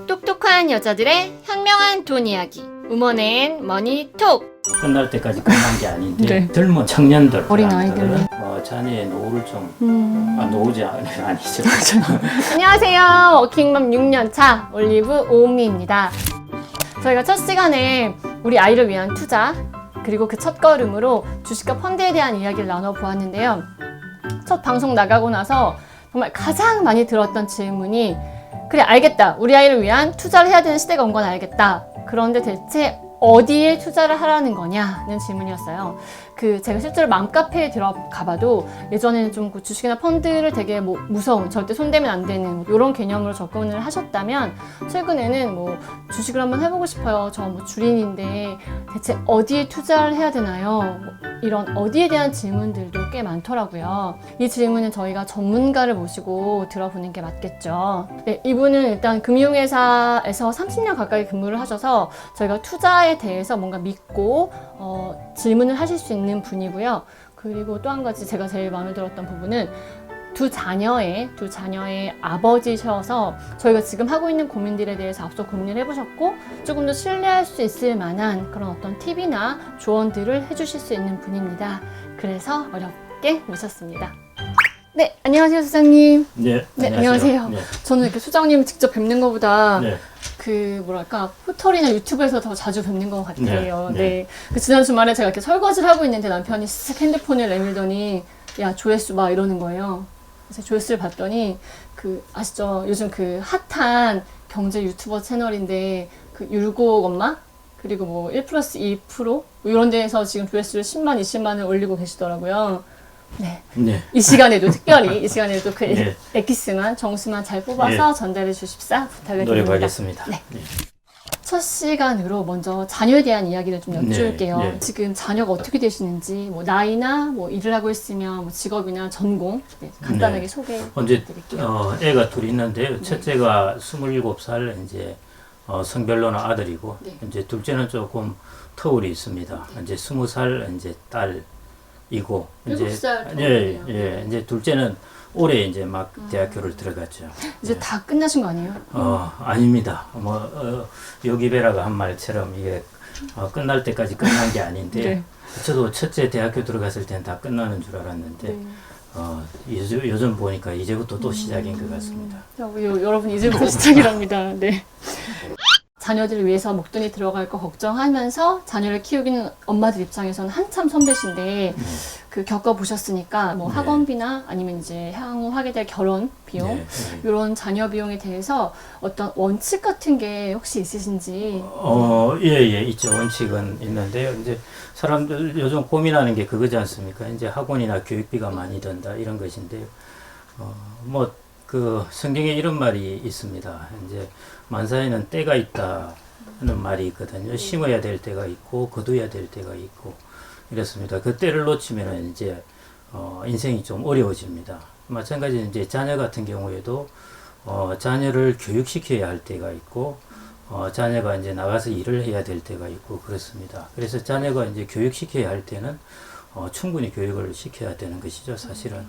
똑똑한 여자들의 현명한 돈 이야기. 우먼 머니 톡. 끝날 때까지 끝난 게 아닌데 네. 젊은 청년들, 어린 아이들은. 자녀의 노후를 좀 노후지 아니죠. 안녕하세요. 워킹맘 6년차 올리브 오은미입니다. 저희가 첫 시간에 우리 아이를 위한 투자 그리고 그 첫걸음으로 주식과 펀드에 대한 이야기를 나눠보았는데요. 첫 방송 나가고 나서 정말 가장 많이 들었던 질문이 그래 알겠다. 우리 아이를 위한 투자를 해야 되는 시대가 온 건 알겠다. 그런데 대체 어디에 투자를 하라는 거냐는 질문이었어요. 제가 실제로 맘카페에 들어가봐도 예전에는 좀 주식이나 펀드를 되게 무서운, 절대 손대면 안 되는 이런 개념으로 접근을 하셨다면 최근에는 주식을 한번 해보고 싶어요. 저 주린인데 대체 어디에 투자를 해야 되나요? 이런 어디에 대한 질문들도 꽤 많더라고요. 이 질문은 저희가 전문가를 모시고 들어보는 게 맞겠죠. 네, 이분은 일단 금융회사에서 30년 가까이 근무를 하셔서 저희가 투자에 대해서 뭔가 믿고 질문을 하실 수 있는 분이고요. 그리고 또 한 가지 제가 제일 마음에 들었던 부분은 두 자녀의 아버지셔서 저희가 지금 하고 있는 고민들에 대해서 앞서 고민을 해보셨고 조금 더 신뢰할 수 있을 만한 그런 어떤 팁이나 조언들을 해주실 수 있는 분입니다. 그래서 어렵게 모셨습니다. 네, 안녕하세요, 수장님. 네, 안녕하세요. 네. 저는 이렇게 수장님 직접 뵙는 것보다 네. 포털이나 유튜브에서 더 자주 뵙는 것 같아요. 네. 지난 주말에 제가 이렇게 설거지를 하고 있는데 남편이 쓱 핸드폰을 내밀더니 야, 조회수 봐 이러는 거예요. 그래서 조회수를 봤더니 아시죠? 요즘 핫한 경제 유튜버 채널인데 율곡 엄마? 그리고 1+2% 이런 데에서 지금 조회수를 10만, 20만을 올리고 계시더라고요. 네. 이 시간에도 특별히 네. 엑기스만 정수만 잘 뽑아서 전달해 주십사 부탁을 드립니다. 노력하겠습니다. 네. 첫 시간으로 먼저 자녀에 대한 이야기를 좀 여쭐게요. 네. 지금 자녀가 어떻게 되시는지, 나이나 일을 하고 있으면 직업이나 전공 간단하게 소개해 드릴게요. 애가 둘이 있는데요. 첫째가 27살 이제 성별로는 아들이고 이제 둘째는 조금 터울이 있습니다. 이제 20살 이제 딸이고 7살 이제 둘째는 올해 이제 막 대학교를 들어갔죠. 이제 다 끝나신 거 아니에요? 아닙니다. 요기베라가 한 말처럼 이게 끝날 때까지 끝난 게 아닌데 네. 저도 첫째 대학교 들어갔을 때는 다 끝나는 줄 알았는데 요즘 보니까 이제부터 또 시작인 것 같습니다. 여러분 이제부터 시작이랍니다. 네. 자녀들을 위해서 목돈이 들어갈 거 걱정하면서 자녀를 키우기는 엄마들 입장에서는 한참 선배신데 겪어보셨으니까 학원비나 아니면 이제 향후 하게 될 결혼 비용 이런 자녀 비용에 대해서 어떤 원칙 같은 게 혹시 있으신지? 예, 있죠. 원칙은 있는데요. 이제 사람들 요즘 고민하는 게 그거지 않습니까? 이제 학원이나 교육비가 많이 든다 이런 것인데요. 성경에 이런 말이 있습니다. 이제 만사에는 때가 있다 하는 말이 있거든요. 심어야 될 때가 있고 거둬야 될 때가 있고 이렇습니다. 그 때를 놓치면 이제 인생이 좀 어려워집니다. 마찬가지로 이제 자녀 같은 경우에도 자녀를 교육시켜야 할 때가 있고 자녀가 이제 나가서 일을 해야 될 때가 있고 그렇습니다. 그래서 자녀가 이제 교육시켜야 할 때는 충분히 교육을 시켜야 되는 것이죠, 사실은.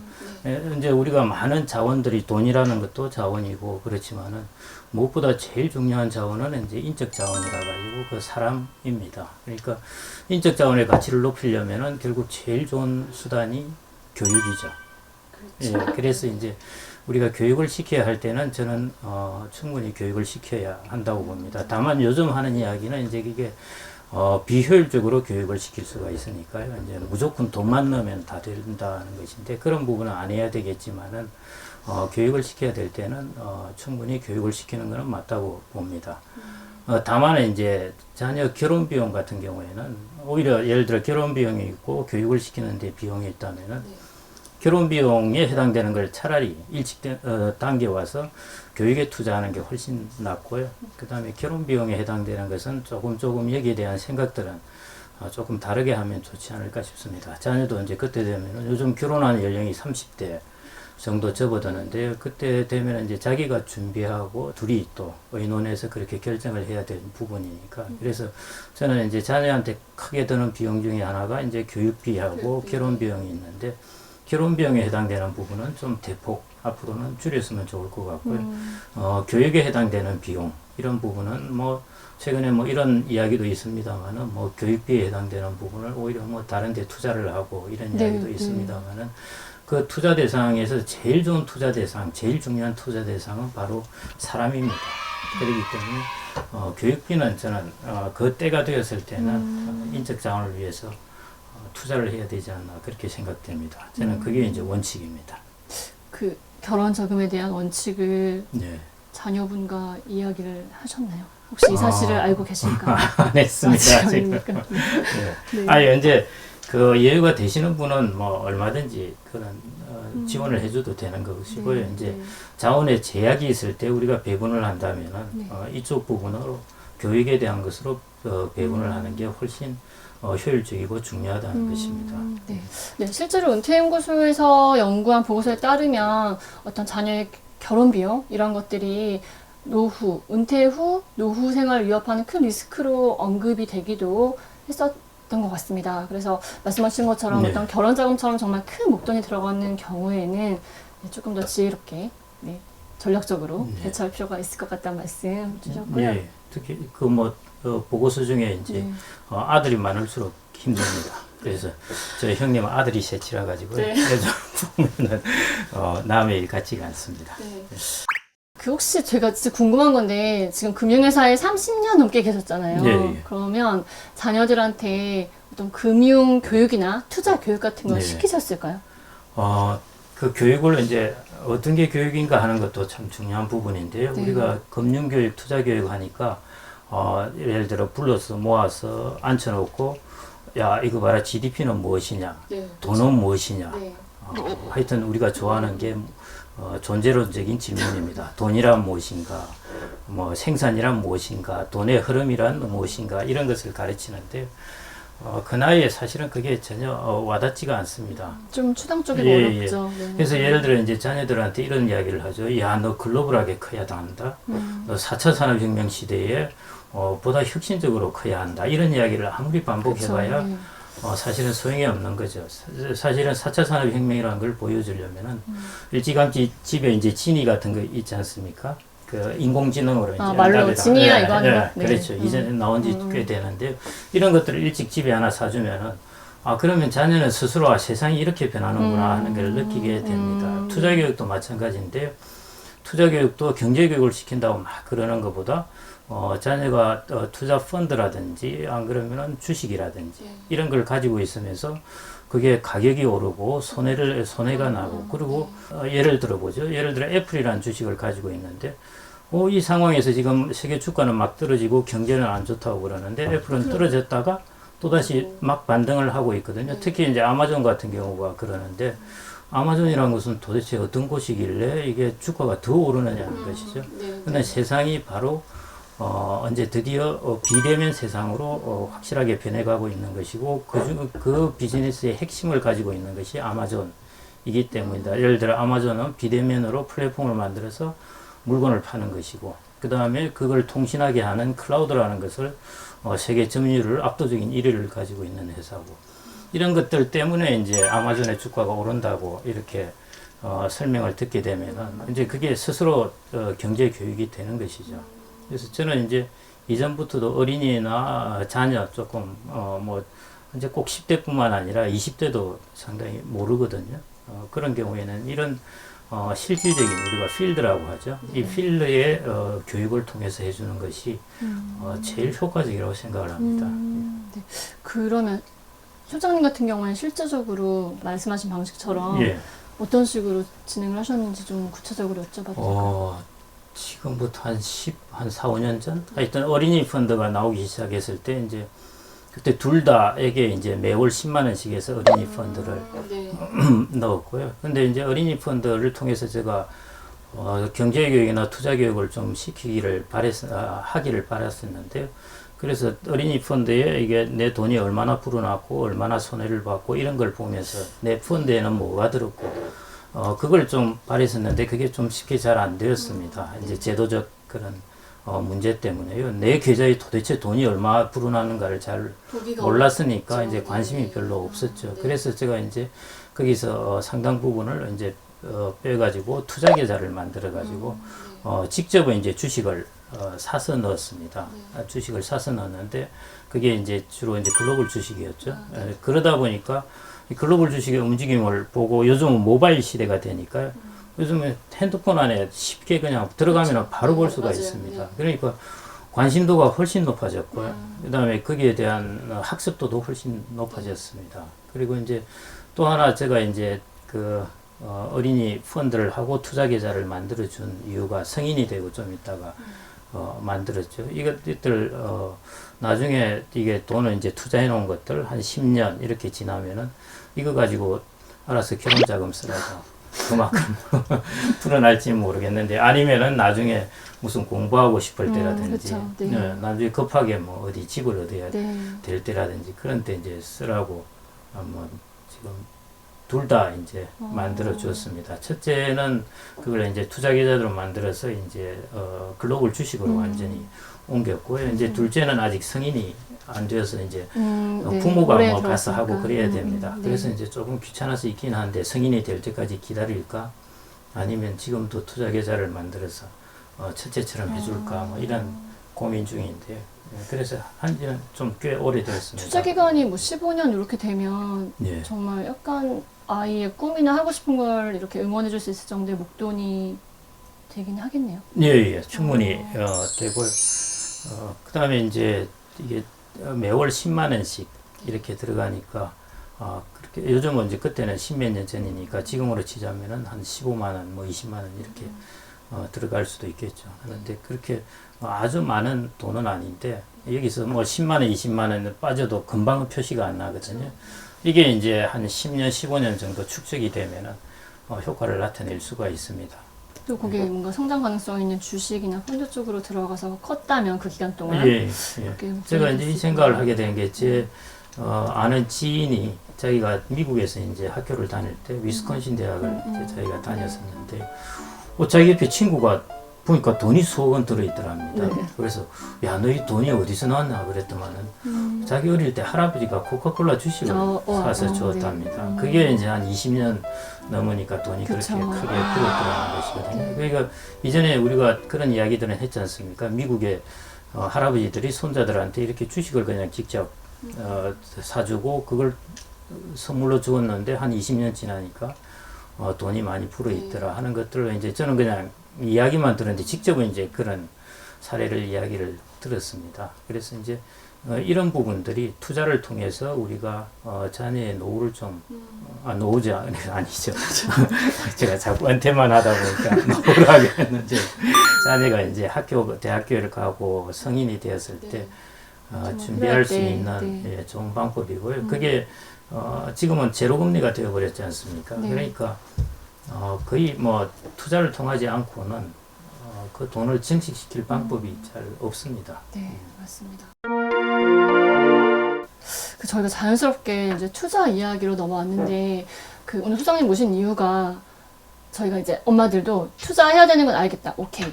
이제 우리가 많은 자원들이 돈이라는 것도 자원이고 그렇지만은 무엇보다 제일 중요한 자원은 이제 인적 자원이라 가지고 사람입니다. 그러니까 인적 자원의 가치를 높이려면은 결국 제일 좋은 수단이 교육이죠. 그렇죠. 예, 그래서 이제 우리가 교육을 시켜야 할 때는 저는 충분히 교육을 시켜야 한다고 봅니다. 다만 요즘 하는 이야기는 이제 이게 비효율적으로 교육을 시킬 수가 있으니까요. 이제 무조건 돈만 넣으면 다 된다는 것인데 그런 부분은 안 해야 되겠지만은 교육을 시켜야 될 때는 충분히 교육을 시키는 것은 맞다고 봅니다. 다만 이제 자녀 결혼 비용 같은 경우에는 오히려 예를 들어 결혼 비용이 있고 교육을 시키는데 비용이 있다면은 결혼 비용에 해당되는 걸 차라리 일찍 당겨 와서 교육에 투자하는 게 훨씬 낫고요. 그 다음에 결혼 비용에 해당되는 것은 조금 여기에 대한 생각들은 조금 다르게 하면 좋지 않을까 싶습니다. 자녀도 이제 그때 되면 요즘 결혼하는 연령이 30대 정도 접어드는데요. 그때 되면 이제 자기가 준비하고 둘이 또 의논해서 그렇게 결정을 해야 되는 부분이니까. 그래서 저는 이제 자녀한테 크게 드는 비용 중에 하나가 이제 교육비하고 결혼 비용이 있는데 결혼 비용에 해당되는 부분은 좀 대폭 앞으로는 줄였으면 좋을 것 같고요. 교육에 해당되는 비용, 이런 부분은 뭐 최근에 뭐 이런 이야기도 있습니다만은 뭐 교육비에 해당되는 부분을 오히려 뭐 다른 데 투자를 하고 이런 네, 이야기도 있습니다만은 그 투자 대상에서 제일 좋은 투자 대상, 제일 중요한 투자 대상은 바로 사람입니다. 그렇기 때문에 교육비는 저는 그 때가 되었을 때는 인적 자원을 위해서 투자를 해야 되지 않나 그렇게 생각됩니다. 저는 그게 이제 원칙입니다. 그 결혼 자금에 대한 원칙을 네. 자녀분과 이야기를 하셨나요? 혹시 이 사실을 알고 계실까요? 안 했습니다. 지금. 아직은. 네. 네. 아니 이제 그 여유가 되시는 분은 뭐 얼마든지 그런 지원을 해줘도 되는 것이고요. 네, 이제 네. 자원의 제약이 있을 때 우리가 배분을 한다면은 네. 이쪽 부분으로 교육에 대한 것으로 배분을 하는 게 훨씬 효율적이고 중요하다는 것입니다. 네. 네, 실제로 은퇴연구소에서 연구한 보고서에 따르면 어떤 자녀의 결혼 비용 이런 것들이 노후, 은퇴 후 노후 생활을 위협하는 큰 리스크로 언급이 되기도 했었던 것 같습니다. 그래서 말씀하신 것처럼 네. 어떤 결혼 자금처럼 정말 큰 목돈이 들어가는 경우에는 조금 더 지혜롭게 전략적으로 네. 대처할 필요가 있을 것 같다는 말씀 주셨고요. 예, 특히 그 뭐 보고서 중에 이제 네. 아들이 많을수록 힘듭니다. 그래서 저희 형님은 아들이 셋이라 가지고 네. 그래서 보면은 남의 일 같지가 않습니다. 네. 그 혹시 제가 진짜 궁금한 건데 지금 금융회사에 30년 넘게 계셨잖아요. 예, 예. 그러면 자녀들한테 어떤 금융 교육이나 투자 교육 같은 걸 네. 시키셨을까요? 그 교육을 이제 어떤 게 교육인가 하는 것도 참 중요한 부분인데요. 네. 우리가 금융교육, 투자교육 하니까 예를 들어 불러서 모아서 앉혀놓고 야 이거 봐라 GDP는 무엇이냐, 네. 돈은 무엇이냐. 네. 하여튼 우리가 좋아하는 게 존재론적인 질문입니다. 돈이란 무엇인가, 뭐 생산이란 무엇인가, 돈의 흐름이란 무엇인가 이런 것을 가르치는데 그 나이에 사실은 그게 전혀 와닿지가 않습니다. 좀 추상적이고 예, 어렵죠. 네. 그래서 예를 들어 이제 자녀들한테 이런 이야기를 하죠. 야, 너 글로벌하게 커야 한다. 너 4차 산업혁명 시대에 보다 혁신적으로 커야 한다. 이런 이야기를 아무리 반복해봐야 네. 사실은 소용이 없는 거죠. 사실은 4차 산업혁명이라는 걸 보여주려면은 일찌감치 집에 이제 지니 같은 거 있지 않습니까? 그 인공지능으로 이제 말로 연답에다. 지니야 이거 하는 거? 네. 그렇죠. 이제 나온 지 꽤 되는데 이런 것들을 일찍 집에 하나 사주면은 그러면 자녀는 스스로 세상이 이렇게 변하는구나 하는 걸 느끼게 됩니다. 투자 교육도 마찬가지인데요. 투자 교육도 경제 교육을 시킨다고 막 그러는 것보다 자녀가 투자 펀드라든지 안 그러면은 주식이라든지 이런 걸 가지고 있으면서 그게 가격이 오르고 손해가 나고 그리고 예를 들어 보죠. 예를 들어 애플이라는 주식을 가지고 있는데 이 상황에서 지금 세계 주가는 막 떨어지고 경제는 안 좋다고 그러는데 애플은 떨어졌다가 또다시 막 반등을 하고 있거든요. 특히 이제 아마존 같은 경우가 그러는데 아마존이라는 것은 도대체 어떤 곳이길래 이게 주가가 더 오르느냐는 것이죠. 근데 세상이 바로 이제 드디어 비대면 세상으로 확실하게 변해가고 있는 것이고 그 비즈니스의 핵심을 가지고 있는 것이 아마존이기 때문이다. 예를 들어 아마존은 비대면으로 플랫폼을 만들어서 물건을 파는 것이고 그 다음에 그걸 통신하게 하는 클라우드라는 것을 세계 점유율을 압도적인 1위를 가지고 있는 회사고 이런 것들 때문에 이제 아마존의 주가가 오른다고 이렇게 설명을 듣게 되면은 이제 그게 스스로 경제 교육이 되는 것이죠. 그래서 저는 이제 이전부터도 어린이나 자녀 조금 뭐 이제 꼭 10대뿐만 아니라 20대도 상당히 모르거든요. 그런 경우에는 이런 실질적인 우리가 필드라고 하죠. 이 필드의 교육을 통해서 해주는 것이 제일 효과적이라고 생각을 합니다. 네. 그러면 소장님 같은 경우는 실제적으로 말씀하신 방식처럼 예. 어떤 식으로 진행을 하셨는지 좀 구체적으로 여쭤봐도 될까요? 지금부터 한 4, 5년 전? 하여튼 어린이 펀드가 나오기 시작했을 때, 이제, 그때 둘 다에게 이제 매월 10만원씩 해서 어린이 펀드를 네. 넣었고요. 근데 이제 어린이 펀드를 통해서 제가, 경제교육이나 투자교육을 좀 하기를 바랐었는데요. 그래서 어린이 펀드에 이게 내 돈이 얼마나 불어났고, 얼마나 손해를 봤고, 이런 걸 보면서 내 펀드에는 뭐가 들었고, 그걸 좀 바랬었는데 그게 좀 쉽게 잘 안 되었습니다. 이제 제도적 그런 문제 때문에요. 내 계좌에 도대체 돈이 얼마 불어나는가를 잘 몰랐으니까 이제 관심이 별로 없었죠. 그래서 제가 이제 거기서 상당 부분을 이제 빼가지고 투자 계좌를 만들어가지고 직접 이제 주식을 사서 넣었습니다. 주식을 사서 넣었는데 그게 이제 주로 이제 글로벌 주식이었죠. 그러다 보니까 이 글로벌 주식의 움직임을 보고 요즘은 모바일 시대가 되니까 요즘에 핸드폰 안에 쉽게 그냥 들어가면 바로 볼 수가 맞아요. 있습니다. 그러니까 관심도가 훨씬 높아졌고요. 그다음에 거기에 대한 학습도도 훨씬 높아졌습니다. 그리고 이제 또 하나 제가 이제 그 어린이 펀드를 하고 투자 계좌를 만들어 준 이유가 성인이 되고 좀 있다가 만들었죠. 이것들 나중에 이게 돈을 이제 투자해 놓은 것들 한 10년 이렇게 지나면은 이거 가지고 알아서 결혼 자금 쓰라고 그만큼 풀어날지 모르겠는데 아니면은 나중에 무슨 공부하고 싶을 때라든지 그쵸. 네. 나중에 급하게 뭐 어디 집을 얻어야 네. 될 때라든지 그런 때 이제 쓰라고 한번 지금 둘 다 이제 만들어 줬습니다. 첫째는 그걸 이제 투자 계좌로 만들어서 이제 글로벌 주식으로 완전히 옮겼고요. 이제 둘째는 아직 성인이 안 되어서 이제 네. 부모가 오래 뭐 가서 들었으니까. 하고 그래야 됩니다. 네. 그래서 이제 조금 귀찮아서 있긴 한데 성인이 될 때까지 기다릴까 아니면 지금도 투자 계좌를 만들어서 첫째처럼 해줄까 뭐 이런 고민 중인데요. 그래서 한지는 좀 꽤 오래됐습니다. 투자 기간이 뭐 15년 이렇게 되면 예. 정말 약간 아이의 꿈이나 하고 싶은 걸 이렇게 응원해 줄 수 있을 정도의 목돈이 되긴 하겠네요. 예, 충분히 되고요. 그다음에 이제 이게 매월 10만 원씩 이렇게 들어가니까 그렇게 요즘은 이제 그때는 10몇 년 전이니까 지금으로 치자면은 한 15만 원, 뭐 20만 원 이렇게 들어갈 수도 있겠죠. 그런데 그렇게 아주 많은 돈은 아닌데 여기서 뭐 10만 원, 20만 원 빠져도 금방 표시가 안 나거든요. 이게 이제 한 10년, 15년 정도 축적이 되면은 효과를 나타낼 수가 있습니다. 또 거기에 뭔가 성장 가능성 있는 주식이나 펀드 쪽으로 들어가서 컸다면 그 기간 동안 예. 그렇게 제가 이제 이 생각을 하게 된 게 제 아는 지인이 자기가 미국에서 이제 학교를 다닐 때 위스콘신 대학을 이제 자기가 다녔었는데 자기 옆에 친구가 보니까 돈이 수억 원 들어있더랍니다. 네. 그래서 야, 너 이 돈이 어디서 나왔나 그랬더만은 자기 어릴 때 할아버지가 코카콜라 주식을 사서 주었답니다. 네. 그게 이제 한 20년 넘으니까 돈이 그쵸. 그렇게 크게 불었더라는 것이거든요. 그러니까 이전에 우리가 그런 이야기들은 했지 않습니까? 미국의 할아버지들이 손자들한테 이렇게 주식을 그냥 직접 사주고 그걸 선물로 주었는데 한 20년 지나니까 돈이 많이 불어있더라 하는 것들을 이제 저는 그냥 이야기만 들었는데 직접은 이제 그런 사례를 이야기를 들었습니다. 그래서 이제 이런 부분들이 투자를 통해서 우리가 자녀의 노후를 좀 노후자 아니죠. 제가 자꾸 은퇴만 하다 보니까 노후를 하게 했는데 자녀가 이제 대학교를 가고 성인이 되었을 때 준비할 수 있는 예, 좋은 방법이고요. 그게 지금은 제로금리가 되어버렸지 않습니까? 네. 그러니까 거의 뭐 투자를 통하지 않고는 그 돈을 증식시킬 방법이 잘 없습니다. 네, 맞습니다. 저희가 자연스럽게 이제 투자 이야기로 넘어왔는데 오늘 소장님 모신 이유가 저희가 이제 엄마들도 투자해야 되는 건 알겠다. 오케이.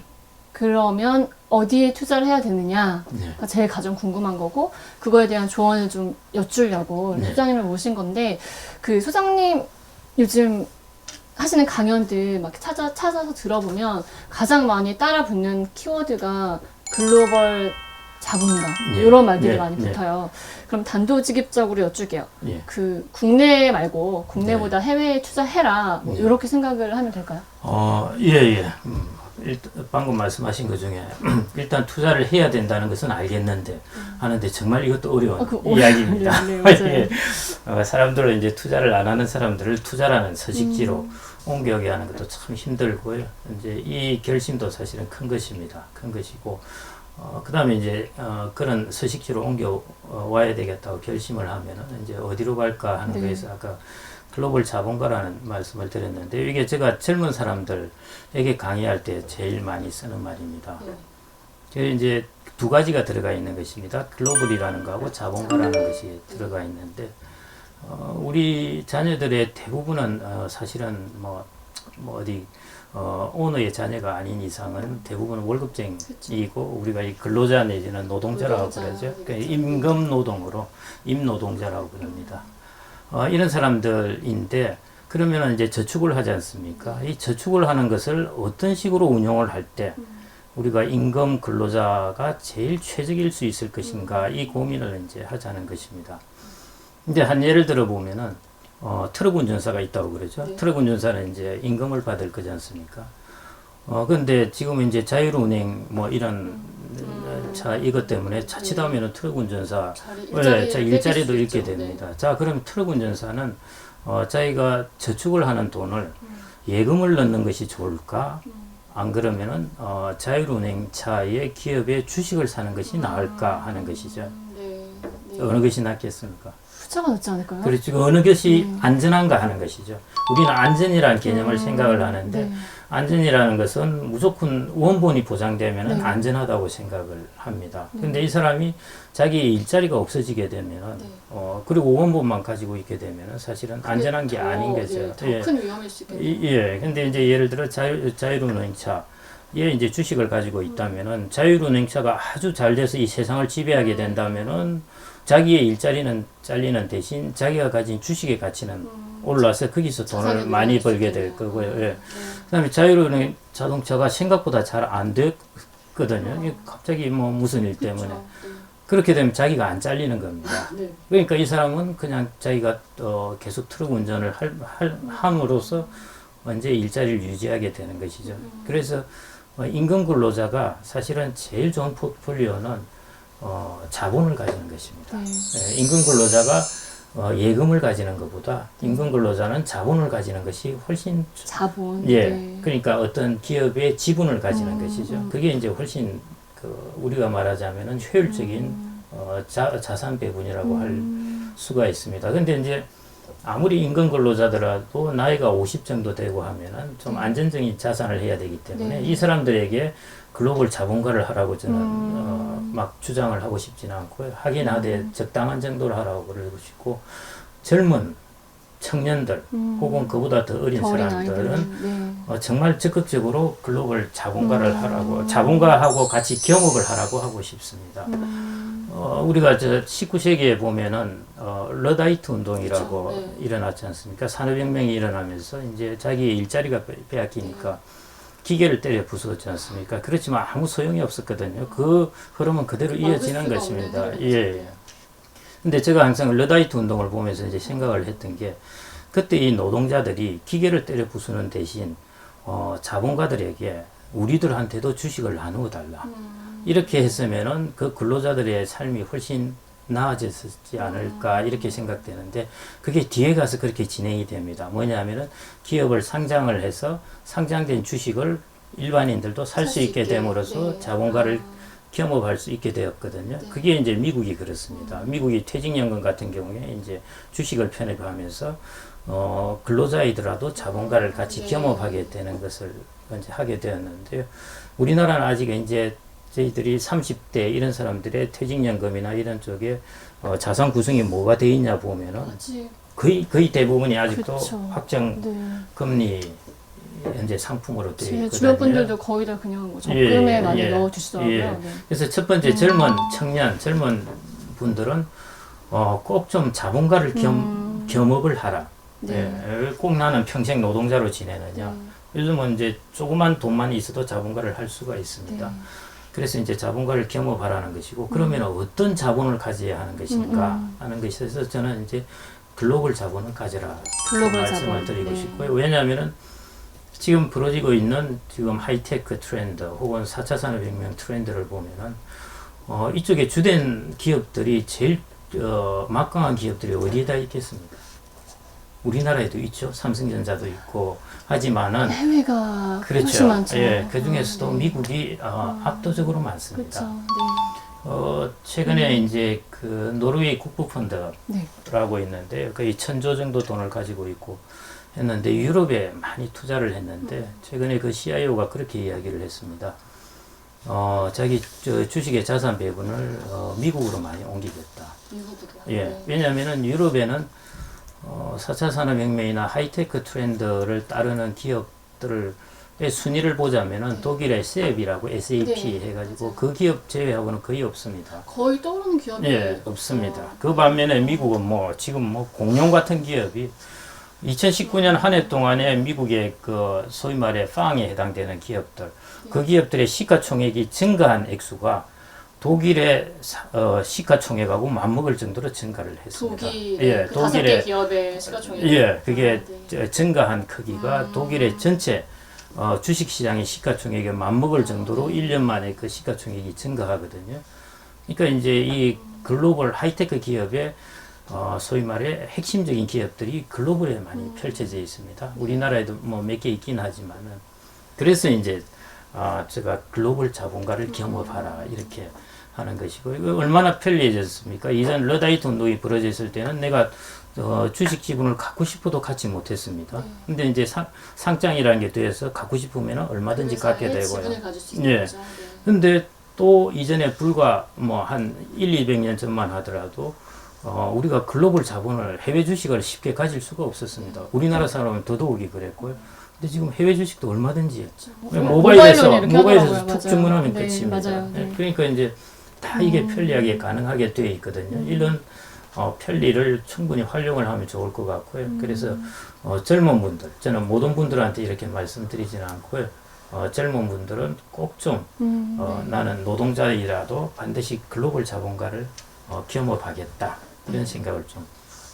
그러면 어디에 투자를 해야 되느냐가 제일 가장 궁금한 거고 그거에 대한 조언을 좀 여쭈려고 소장님을 모신 건데 소장님 요즘 하시는 강연들 막 찾아서 들어보면 가장 많이 따라 붙는 키워드가 글로벌 자본가 이런 말들이 많이 붙어요. 그럼 단도직입적으로 여쭐게요. 국내 말고 국내보다 해외에 투자해라 이렇게 생각을 하면 될까요? 방금 말씀하신 것 중에 일단 투자를 해야 된다는 것은 알겠는데 하는데 정말 이것도 어려운 이야기입니다. 네, 사람들은 이제 투자를 안 하는 사람들을 투자라는 서식지로 옮겨오게 하는 것도 참 힘들고요. 이제 이 결심도 사실은 큰 것입니다. 큰 것이고 그 다음에 이제 그런 서식지로 옮겨 와야 되겠다고 결심을 하면은 이제 어디로 갈까 하는 거에서 아까 글로벌 자본가라는 말씀을 드렸는데 이게 제가 젊은 사람들에게 강의할 때 제일 많이 쓰는 말입니다. 이제 두 가지가 들어가 있는 것입니다. 글로벌이라는 거하고 자본가라는 것이 들어가 있는데 우리 자녀들의 대부분은 사실은 뭐 어디 오너의 자녀가 아닌 이상은 대부분 월급쟁이고 우리가 이 근로자 내지는 노동자라고 그러죠. 그러니까 임금 노동으로 임노동자라고 그럽니다. 이런 사람들인데 그러면은 이제 저축을 하지 않습니까? 이 저축을 하는 것을 어떤 식으로 운용을 할 때 우리가 임금 근로자가 제일 최적일 수 있을 것인가 이 고민을 이제 하자는 것입니다. 이제 한 예를 들어 보면은 트럭 운전사가 있다고 그러죠. 네. 트럭 운전사는 이제 임금을 받을 거지 않습니까? 근데 지금 이제 자율운행 뭐 이런 차 이것 때문에 자칫하면은 트럭 운전사 일자리도 잃게 됩니다. 자, 그럼 트럭 운전사는 자기가 저축을 하는 돈을 예금을 넣는 것이 좋을까? 안 그러면은 자율운행차의 기업의 주식을 사는 것이 나을까 하는 것이죠. 네. 네. 어느 것이 낫겠습니까? 후차가 낫지 않을까요? 그렇죠. 어느 것이 안전한가 하는 것이죠. 우리는 안전이라는 개념을 생각을 하는데 네. 안전이라는 것은 무조건 원본이 보장되면 네. 안전하다고 생각을 합니다. 근데 이 사람이 자기 일자리가 없어지게 되면은 네. 그리고 원본만 가지고 있게 되면은 사실은 안전한 게 아닌 거죠. 더 큰 위험일 수 있겠네요. 예. 근데 이제 예를 들어 자율운행차에 이제 주식을 가지고 있다면은 자율운행차가 아주 잘 돼서 이 세상을 지배하게 된다면은 자기의 일자리는 잘리는 대신 자기가 가진 주식의 가치는 올라서 거기서 돈을 자산이 많이 늘어날 수 벌게 될 있겠네요. 거고요. 예. 네. 그다음에 자율운행 자동차가 생각보다 잘 안 됐거든요. 이게 갑자기 뭐 무슨 일 때문에. 그렇죠. 그렇게 되면 자기가 안 잘리는 겁니다. 네. 그러니까 이 사람은 그냥 자기가 계속 트럭 운전을 함으로써 언제 일자리를 유지하게 되는 것이죠. 그래서 임금 근로자가 사실은 제일 좋은 포트폴리오는 자본을 가지는 것입니다. 네. 임금 근로자가 예금을 가지는 것보다 임금 근로자는 자본을 가지는 것이 훨씬 자본. 예, 네. 그러니까 어떤 기업의 지분을 가지는 것이죠. 그게 이제 훨씬 우리가 말하자면은 효율적인 자산 배분이라고 할 수가 있습니다. 근데 이제 아무리 임금 근로자더라도 나이가 50 정도 되고 하면은 좀 안정적인 자산을 해야 되기 때문에 네. 이 사람들에게 글로벌 자본가를 하라고 저는 막 주장을 하고 싶지는 않고요. 하긴 하되 적당한 정도로 하라고 그러고 싶고 젊은 청년들 혹은 그보다 더 어린 더 어린 사람들은 아이들은, 네. 정말 적극적으로 글로벌 자본가를 하라고 자본가하고 같이 경업을 하라고 하고 싶습니다. 우리가 저 19세기에 보면은 러다이트 운동이라고 그렇죠. 네. 일어났지 않습니까? 산업혁명이 일어나면서 이제 자기의 일자리가 빼앗기니까 기계를 때려 부수었지 않습니까? 그렇지만 아무 소용이 없었거든요. 그 흐름은 그대로 이어지는 수가 것입니다. 없는 예. 근데 제가 항상 러다이트 운동을 보면서 이제 생각을 했던 게 그때 이 노동자들이 기계를 때려 부수는 대신 자본가들에게 우리들한테도 주식을 나누어 달라. 이렇게 했으면은 그 근로자들의 삶이 훨씬 나아졌지 않을까 이렇게 생각되는데 그게 뒤에 가서 그렇게 진행이 됩니다. 뭐냐면은 기업을 상장을 해서 상장된 주식을 일반인들도 살 수 있게 됨으로써 네. 자본가를 겸업할 수 있게 되었거든요. 네. 그게 이제 미국이 그렇습니다. 미국이 퇴직연금 같은 경우에 이제 주식을 편입하면서 근로자이더라도 자본가를 같이 네. 겸업하게 되는 것을 이제 하게 되었는데요. 우리나라는 아직 이제 저희들이 30대 이런 사람들의 퇴직연금이나 이런 쪽에 자산 구성이 뭐가 돼 있냐 보면은 아직 거의 대부분이 아직도 그쵸. 확정 네. 금리 현재 상품으로 되어 제 있거든요. 주변 분들도 거의 다 그냥 뭐 적금에 많이 넣어주시더라고요. 예. 네. 그래서 첫 번째 젊은 분들은 꼭 좀 자본가를 겸업을 하라. 네. 예. 꼭 나는 평생 노동자로 지내느냐. 요즘은 이제 조그만 돈만 있어도 자본가를 할 수가 있습니다. 네. 그래서 이제 자본가를 겸업하라는 것이고 그러면 어떤 자본을 가져야 하는 것인가 하는 것에서 저는 이제 글로벌 자본을 가져라 글로벌 말씀을 자본. 드리고 네. 싶고요. 왜냐하면은 지금 벌어지고 있는 지금 하이테크 트렌드 혹은 4차 산업혁명 트렌드를 보면은 이쪽에 주된 기업들이 제일 막강한 기업들이 어디에다 있겠습니까? 우리나라에도 있죠. 삼성전자도 있고 하지만은 해외가 훨씬 그렇죠. 많죠. 예, 그 중에서도 네. 미국이 압도적으로 많습니다. 그렇죠. 네. 최근에 이제 그 노르웨이 국부펀드라고 네. 있는데 거의 1,000조 정도 돈을 가지고 있고 했는데 유럽에 많이 투자를 했는데 최근에 그 CIO가 그렇게 이야기를 했습니다. 자기 주식의 자산 배분을 미국으로 많이 옮기겠다. 미국으로. 예, 네. 왜냐하면은 유럽에는 4차 산업혁명이나 하이테크 트렌드를 따르는 기업들의 순위를 보자면은 독일의 SAP이라고 SAP 네. 해가지고 그 기업 제외하고는 거의 없습니다. 거의 떠오르는 기업이 예, 없습니다. 그 반면에 미국은 뭐 지금 뭐 공룡 같은 기업이 2019년 한 해 동안에 미국의 그 소위 말해 팡에 해당되는 기업들 그 기업들의 시가총액이 증가한 액수가 독일의 시가총액하고 맞먹을 정도로 증가를 했습니다. 독일의 그 5개 기업의 시가총액. 예, 그게 증가한 크기가 독일의 전체 주식시장의 시가총액에 맞먹을 정도로 1년 만에 그 시가총액이 증가하거든요. 그러니까 이제 이 글로벌 하이테크 기업의 소위 말해 핵심적인 기업들이 글로벌에 많이 펼쳐져 있습니다. 우리나라에도 뭐 몇 개 있긴 하지만은 그래서 이제 제가 글로벌 자본가를 겸업하라 이렇게 하는 것이고 이거 얼마나 편리해졌습니까? 이전 러다이트 운동이 벌어져 있을 때는 내가 주식 지분을 갖고 싶어도 갖지 못했습니다. 근데 이제 상장이라는 게 돼서 갖고 싶으면 얼마든지 갖게 되고요. 지분을 가질 수 있는 예. 거죠. 네. 근데 또 이전에 불과 뭐 한 200년 전만 하더라도 우리가 글로벌 자본을 해외 주식을 쉽게 가질 수가 없었습니다. 우리나라 사람은 더더욱이 그랬고요. 근데 지금 해외 주식도 얼마든지 모바일에서 이렇게 하더라고요. 툭 맞아요. 주문하면 네, 끝입니다. 맞아요. 네. 그러니까 이제 다 이게 편리하게 가능하게 되어 있거든요. 이런 편리를 충분히 활용을 하면 좋을 것 같고요. 그래서 젊은 분들, 저는 모든 분들한테 이렇게 말씀드리지는 않고요. 젊은 분들은 꼭 좀 나는 노동자이라도 반드시 글로벌 자본가를 겸업하겠다 이런 생각을 좀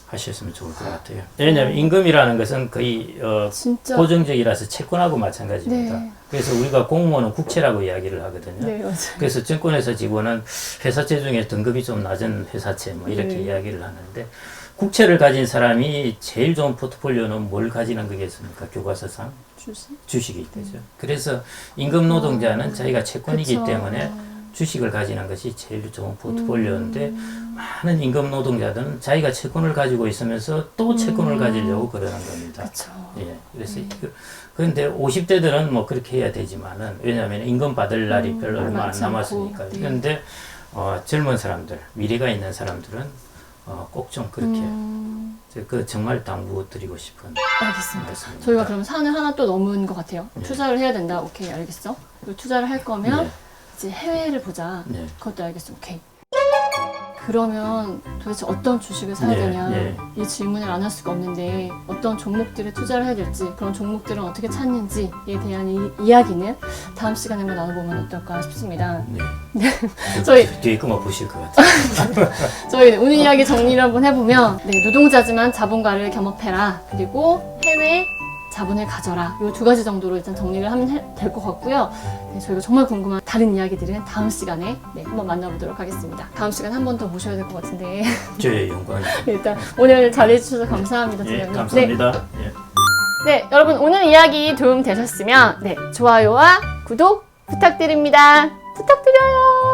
하셨으면 좋을 것 같아요. 왜냐하면 임금이라는 것은 거의 진짜. 고정적이라서 채권하고 마찬가지입니다. 네. 그래서 우리가 공무원은 국채라고 이야기를 하거든요. 네, 맞아요. 그래서 증권회사 직원은 회사채 중에 등급이 좀 낮은 회사채 뭐 이렇게 네. 이야기를 하는데 국채를 가진 사람이 제일 좋은 포트폴리오는 뭘 가지는 거겠습니까? 교과서상 주식이 되죠. 그래서 임금 노동자는 자기가 채권이기 그쵸. 때문에 주식을 가지는 것이 제일 좋은 포트폴리오인데 많은 임금 노동자들은 자기가 채권을 가지고 있으면서 또 채권을 가지려고 그러는 겁니다. 그쵸. 예, 그래서 그런데 50대들은 뭐 그렇게 해야 되지만은 왜냐하면 임금 받을 날이 별로 얼마 안 많지 않고. 남았으니까. 네. 그런데 젊은 사람들, 미래가 있는 사람들은 꼭 좀 그렇게 그 정말 당부드리고 싶은 알겠습니다. 말씀입니다. 저희가 그럼 산을 하나 또 넘은 것 같아요. 네. 투자를 해야 된다. 오케이, 알겠어. 그리고 투자를 할 거면 네. 이제 해외를 보자. 네. 그것도 알겠어. 오케이. 그러면 도대체 어떤 주식을 사야 네, 되냐 네. 이 질문을 안 할 수가 없는데 어떤 종목들에 투자를 해야 될지 그런 종목들은 어떻게 찾는지에 대한 이야기는 다음 시간에 한번 나눠보면 어떨까 싶습니다. 네. 저희 뒤에 거만 보실 것 같아요. 저희 오늘 이야기 정리를 한번 해보면 네, 노동자지만 자본가를 겸업해라 그리고 해외 자본을 가져라 이 두 가지 정도로 일단 정리를 하면 될 것 같고요. 네, 저희가 정말 궁금한 다른 이야기들은 다음 시간에 네, 한번 만나보도록 하겠습니다. 다음 시간에 한 번 더 모셔야 될 것 같은데 저의 영광입니다. 일단 오늘 자리해주셔서 감사합니다. 예, 팀장님. 감사합니다. 예. 네, 여러분 오늘 이야기 도움 되셨으면 네, 좋아요와 구독 부탁드립니다. 부탁드려요.